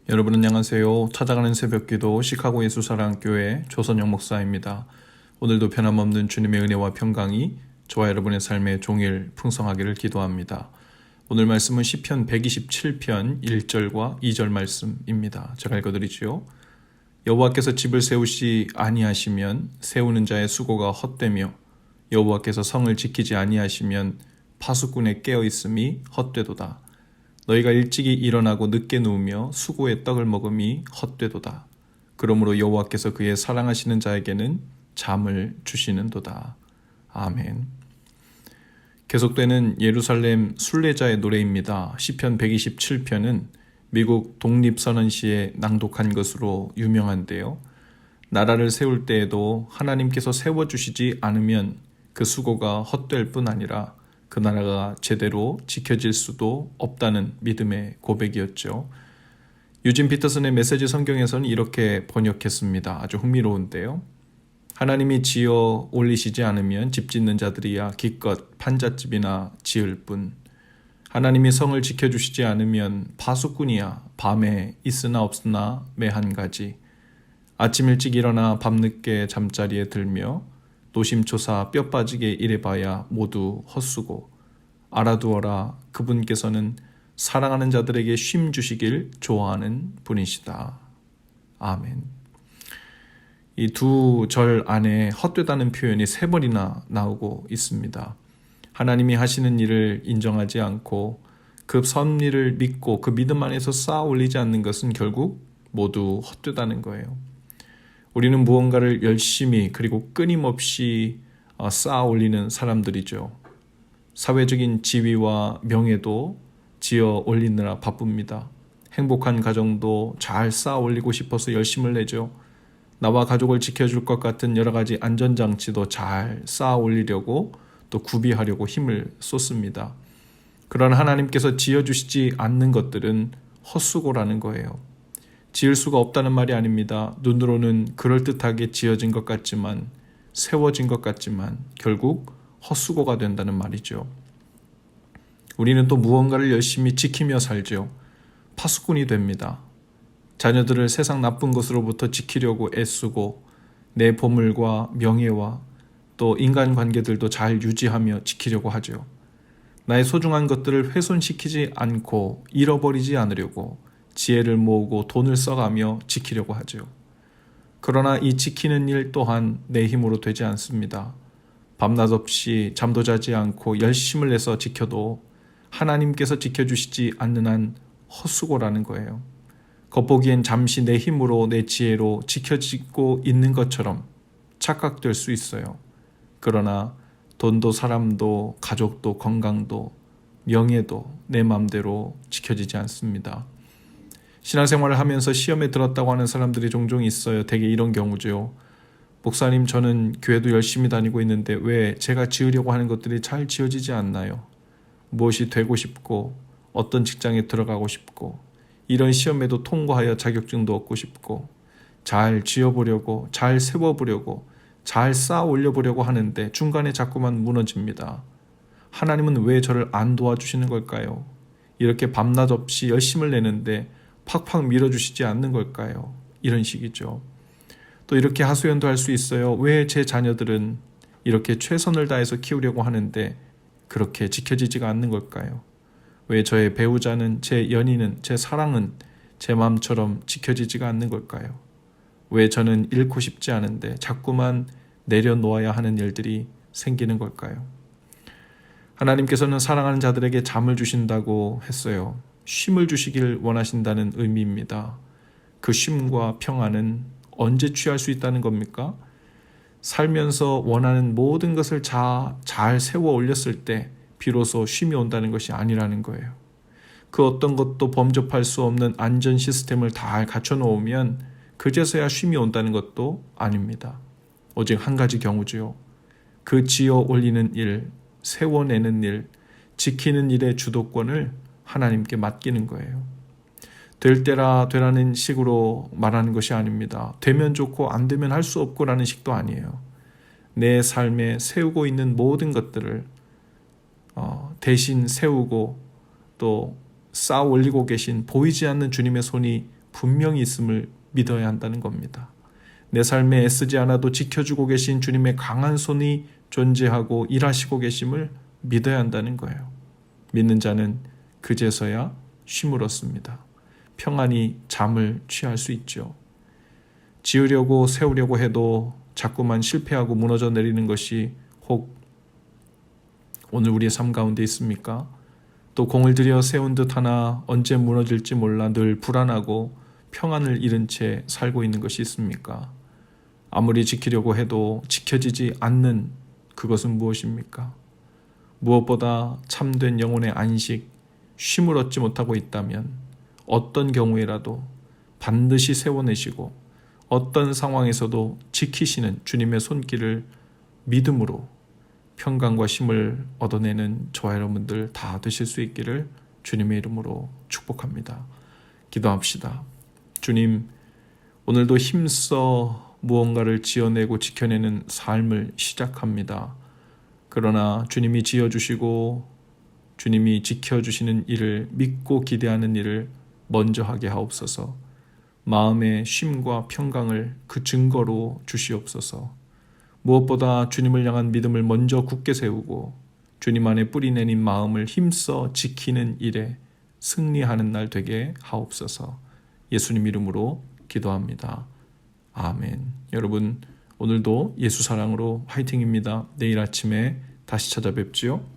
여러분 안녕하세요. 찾아가는 새벽기도 시카고 예수사랑교회 조선영 목사입니다. 오늘도 변함없는 주님의 은혜와 평강이 저와 여러분의 삶에 종일 풍성하기를 기도합니다. 오늘 말씀은 시편 127편 1절과 2절 말씀입니다. 제가 읽어드리지요. 여호와께서 집을 세우시 아니하시면 세우는 자의 수고가 헛되며 여호와께서 성을 지키지 아니하시면 파수꾼의 깨어있음이 헛되도다. 너희가 일찍이 일어나고 늦게 누우며 수고의 떡을 먹음이 헛되도다. 그러므로 여호와께서 그의 사랑하시는 자에게는 잠을 주시는도다. 아멘. 계속되는 예루살렘 순례자의 노래입니다. 시편 127편은 미국 독립선언시에 낭독한 것으로 유명한데요. 나라를 세울 때에도 하나님께서 세워주시지 않으면 그 수고가 헛될 뿐 아니라 그 나라가 제대로 지켜질 수도 없다는 믿음의 고백이었죠. 유진 피터슨의 메시지 성경에서는 이렇게 번역했습니다. 아주 흥미로운데요. 하나님이 지어 올리시지 않으면 집 짓는 자들이야 기껏 판잣집이나 지을 뿐. 하나님이 성을 지켜주시지 않으면 파수꾼이야 밤에 있으나 없으나 매 한 가지. 아침 일찍 일어나 밤늦게 잠자리에 들며 노심초사 뼈 빠지게 일해봐야 모두 헛수고. 알아두어라. 그분께서는 사랑하는 자들에게 쉼 주시길 좋아하는 분이시다. 아멘. 이 두 절 안에 헛되다는 표현이 3번이나 나오고 있습니다. 하나님이 하시는 일을 인정하지 않고 그 섭리를 믿고 그 믿음 안에서 쌓아 올리지 않는 것은 결국 모두 헛되다는 거예요. 우리는 무언가를 열심히 그리고 끊임없이 쌓아 올리는 사람들이죠. 사회적인 지위와 명예도 지어 올리느라 바쁩니다. 행복한 가정도 잘 쌓아 올리고 싶어서 열심을 내죠. 나와 가족을 지켜줄 것 같은 여러 가지 안전장치도 잘 쌓아 올리려고 또 구비하려고 힘을 쏟습니다. 그러나 하나님께서 지어주시지 않는 것들은 헛수고라는 거예요. 지을 수가 없다는 말이 아닙니다. 눈으로는 그럴듯하게 지어진 것 같지만 세워진 것 같지만 결국 헛수고가 된다는 말이죠. 우리는 또 무언가를 열심히 지키며 살죠. 파수꾼이 됩니다. 자녀들을 세상 나쁜 것으로부터 지키려고 애쓰고 내 보물과 명예와 또 인간관계들도 잘 유지하며 지키려고 하죠. 나의 소중한 것들을 훼손시키지 않고 잃어버리지 않으려고 지혜를 모으고 돈을 써가며 지키려고 하죠. 그러나 이 지키는 일 또한 내 힘으로 되지 않습니다. 밤낮 없이 잠도 자지 않고 열심을 내서 지켜도 하나님께서 지켜주시지 않는 한 헛수고라는 거예요. 겉보기엔 잠시 내 힘으로 내 지혜로 지켜지고 있는 것처럼 착각될 수 있어요. 그러나 돈도 사람도 가족도 건강도 명예도 내 마음대로 지켜지지 않습니다. 신앙생활을 하면서 시험에 들었다고 하는 사람들이 종종 있어요. 대개 이런 경우죠. 목사님, 저는 교회도 열심히 다니고 있는데 왜 제가 지으려고 하는 것들이 잘 지어지지 않나요? 무엇이 되고 싶고 어떤 직장에 들어가고 싶고 이런 시험에도 통과하여 자격증도 얻고 싶고 잘 지어보려고 잘 세워보려고 잘 쌓아 올려보려고 하는데 중간에 자꾸만 무너집니다. 하나님은 왜 저를 안 도와주시는 걸까요? 이렇게 밤낮 없이 열심을 내는데 팍팍 밀어주시지 않는 걸까요? 이런 식이죠. 또 이렇게 하소연도 할 수 있어요. 왜 제 자녀들은 이렇게 최선을 다해서 키우려고 하는데 그렇게 지켜지지가 않는 걸까요? 왜 저의 배우자는, 제 연인은, 제 사랑은 제 마음처럼 지켜지지가 않는 걸까요? 왜 저는 잃고 싶지 않은데 자꾸만 내려놓아야 하는 일들이 생기는 걸까요? 하나님께서는 사랑하는 자들에게 잠을 주신다고 했어요. 쉼을 주시길 원하신다는 의미입니다. 그 쉼과 평안은 언제 취할 수 있다는 겁니까? 살면서 원하는 모든 것을 잘 세워 올렸을 때 비로소 쉼이 온다는 것이 아니라는 거예요. 그 어떤 것도 범접할 수 없는 안전 시스템을 다 갖춰 놓으면 그제서야 쉼이 온다는 것도 아닙니다. 오직 한 가지 경우지요. 그 지어 올리는 일, 세워내는 일, 지키는 일의 주도권을 하나님께 맡기는 거예요. 될 때라 되라는 식으로 말하는 것이 아닙니다. 되면 좋고 안 되면 할 수 없고라는 식도 아니에요. 내 삶에 세우고 있는 모든 것들을 대신 세우고 또 쌓아 올리고 계신 보이지 않는 주님의 손이 분명히 있음을 믿어야 한다는 겁니다. 내 삶에 애쓰지 않아도 지켜주고 계신 주님의 강한 손이 존재하고 일하시고 계심을 믿어야 한다는 거예요. 믿는 자는 그제서야 쉼을 얻습니다. 평안히 잠을 취할 수 있죠. 지으려고 세우려고 해도 자꾸만 실패하고 무너져 내리는 것이 혹 오늘 우리의 삶 가운데 있습니까? 또 공을 들여 세운 듯 하나 언제 무너질지 몰라 늘 불안하고 평안을 잃은 채 살고 있는 것이 있습니까? 아무리 지키려고 해도 지켜지지 않는 그것은 무엇입니까? 무엇보다 참된 영혼의 안식, 쉼을 얻지 못하고 있다면 어떤 경우에라도 반드시 세워내시고 어떤 상황에서도 지키시는 주님의 손길을 믿음으로 평강과 쉼을 얻어내는 저와 여러분들 다 되실 수 있기를 주님의 이름으로 축복합니다. 기도합시다. 주님, 오늘도 힘써 무언가를 지어내고 지켜내는 삶을 시작합니다. 그러나 주님이 지어주시고 주님이 지켜주시는 일을 믿고 기대하는 일을 먼저 하게 하옵소서. 마음의 쉼과 평강을 그 증거로 주시옵소서. 무엇보다 주님을 향한 믿음을 먼저 굳게 세우고 주님 안에 뿌리 내린 마음을 힘써 지키는 일에 승리하는 날 되게 하옵소서. 예수님 이름으로 기도합니다. 아멘. 여러분, 오늘도 예수 사랑으로 화이팅입니다. 내일 아침에 다시 찾아뵙지요.